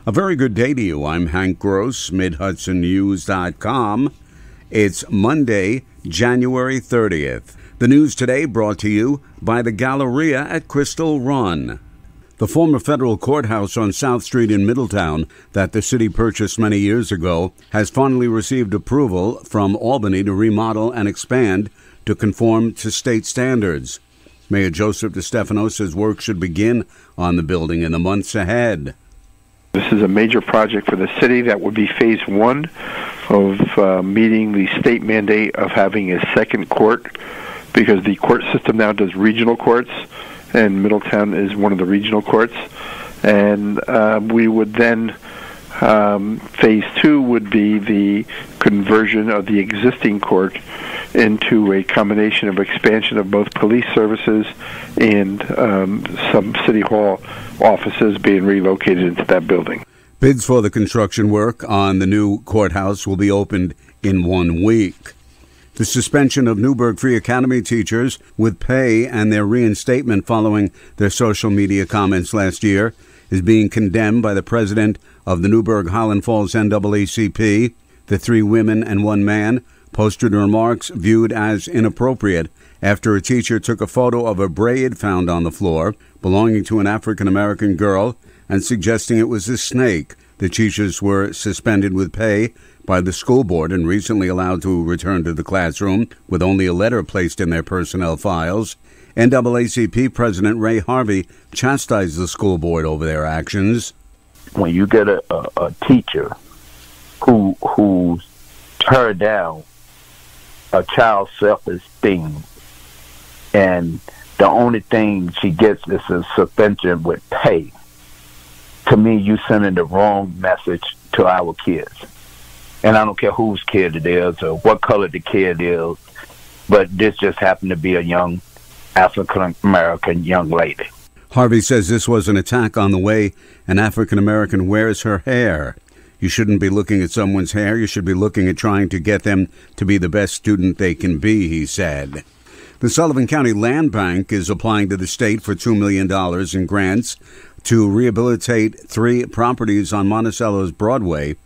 A very good day to you. I'm Hank Gross, MidHudsonNews.com. It's Monday, January 30th. The news today brought to you by the Galleria at Crystal Run. The former federal courthouse on South Street in Middletown that the city purchased many years ago has finally received approval from Albany to remodel and expand to conform to state standards. Mayor Joseph DeStefano says work should begin on the building in the months ahead. This is a major project for the city that would be phase one of meeting the state mandate of having a second court, because the court system now does regional courts, and Middletown is one of the regional courts. And we would then, phase two would be the conversion of the existing court into a combination of expansion of both police services and some city hall offices being relocated into that building. Bids for the construction work on the new courthouse will be opened in 1 week. The suspension of Newburgh Free Academy teachers with pay and their reinstatement following their social media comments last year is being condemned by the president of the Newburgh-Highland Falls NAACP. The 3 women and 1 man posted remarks viewed as inappropriate after a teacher took a photo of a braid found on the floor belonging to an African-American girl and suggesting it was a snake. The teachers were suspended with pay by the school board and recently allowed to return to the classroom with only a letter placed in their personnel files. NAACP President Ray Harvey chastised the school board over their actions. When you get a teacher who tear down a child's self-esteem, and the only thing she gets is a suspension with pay, to me, you sending the wrong message to our kids. And I don't care whose kid it is or what color the kid is, but this just happened to be a young African-American young lady. Harvey says this was an attack on the way an African-American wears her hair. You shouldn't be looking at someone's hair. You should be looking at trying to get them to be the best student they can be, he said. The Sullivan County Land Bank is applying to the state for $2 million in grants to rehabilitate 3 properties on Monticello's Broadway.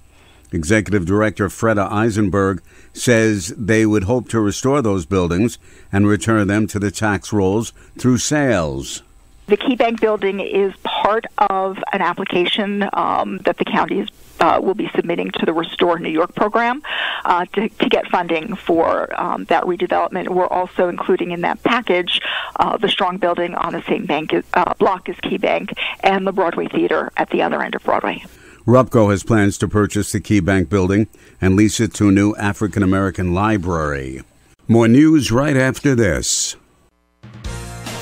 Executive Director Freda Eisenberg says they would hope to restore those buildings and return them to the tax rolls through sales. The Key Bank building is part of an application that the county will be submitting to the Restore New York program to get funding for that redevelopment. We're also including in that package the Strong building on the same block as Key Bank and the Broadway Theater at the other end of Broadway. RUPCO has plans to purchase the Key Bank building and lease it to a new African-American library. More news right after this.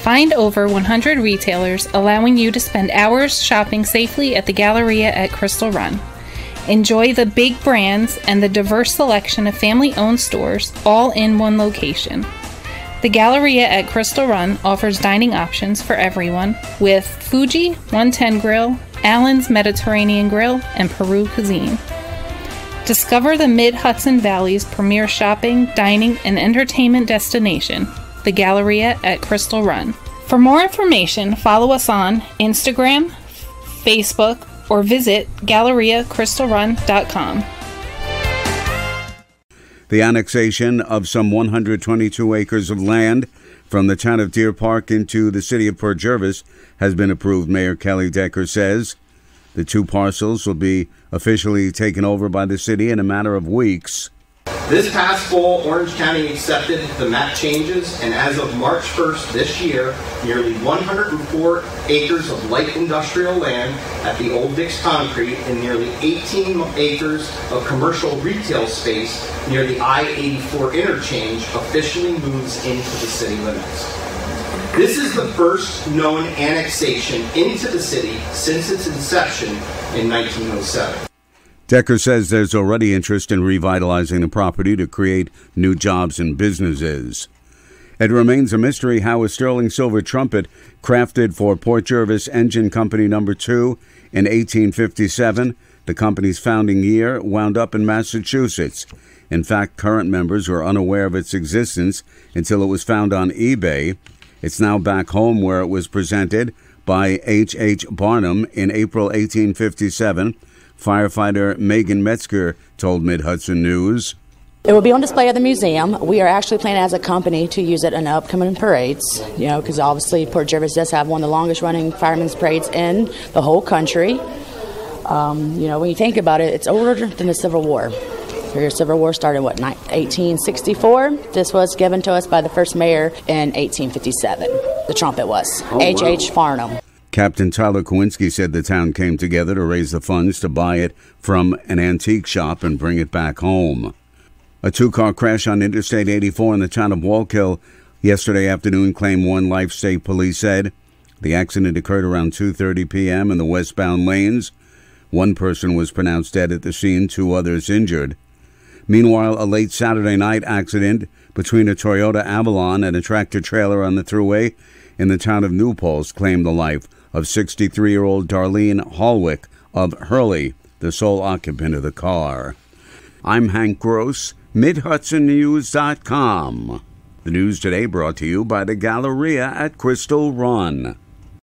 Find over 100 retailers allowing you to spend hours shopping safely at the Galleria at Crystal Run. Enjoy the big brands and the diverse selection of family-owned stores all in one location. The Galleria at Crystal Run offers dining options for everyone with Fuji 110 Grill, Allen's Mediterranean Grill, and Peru Cuisine. Discover the Mid-Hudson Valley's premier shopping, dining, and entertainment destination, the Galleria at Crystal Run. For more information, follow us on Instagram, Facebook, or visit GalleriaCrystalRun.com. The annexation of some 122 acres of land from the town of Deer Park into the city of Port Jervis has been approved, Mayor Kelly Decker says. The 2 parcels will be officially taken over by the city in a matter of weeks. This past fall, Orange County accepted the map changes, and as of March 1st this year, nearly 104 acres of light industrial land at the Old Dix Concrete and nearly 18 acres of commercial retail space near the I-84 interchange officially moves into the city limits. This is the first known annexation into the city since its inception in 1907. Decker says there's already interest in revitalizing the property to create new jobs and businesses. It remains a mystery how a sterling silver trumpet crafted for Port Jervis Engine Company No. 2 in 1857, the company's founding year, wound up in Massachusetts. In fact, current members were unaware of its existence until it was found on eBay. It's now back home where it was presented by H. Barnum in April 1857, firefighter Megan Metzger told Mid-Hudson News. It will be on display at the museum. We are actually planning as a company to use it in upcoming parades, because obviously Port Jervis does have one of the longest running firemen's parades in the whole country. When you think about it, it's older than the Civil War. The Civil War started, 1864? This was given to us by the first mayor in 1857. The trumpet was. H. Farnham. Captain Tyler Kowinski said the town came together to raise the funds to buy it from an antique shop and bring it back home. A two-car crash on Interstate 84 in the town of Wallkill yesterday afternoon claimed one life, state police said. The accident occurred around 2:30 p.m. in the westbound lanes. One person was pronounced dead at the scene, 2 others injured. Meanwhile, a late Saturday night accident between a Toyota Avalon and a tractor-trailer on the thruway in the town of New Paltz claimed the life of 63-year-old Darlene Hallwick of Hurley, the sole occupant of the car. I'm Hank Gross, MidHudsonNews.com. The news today brought to you by the Galleria at Crystal Run.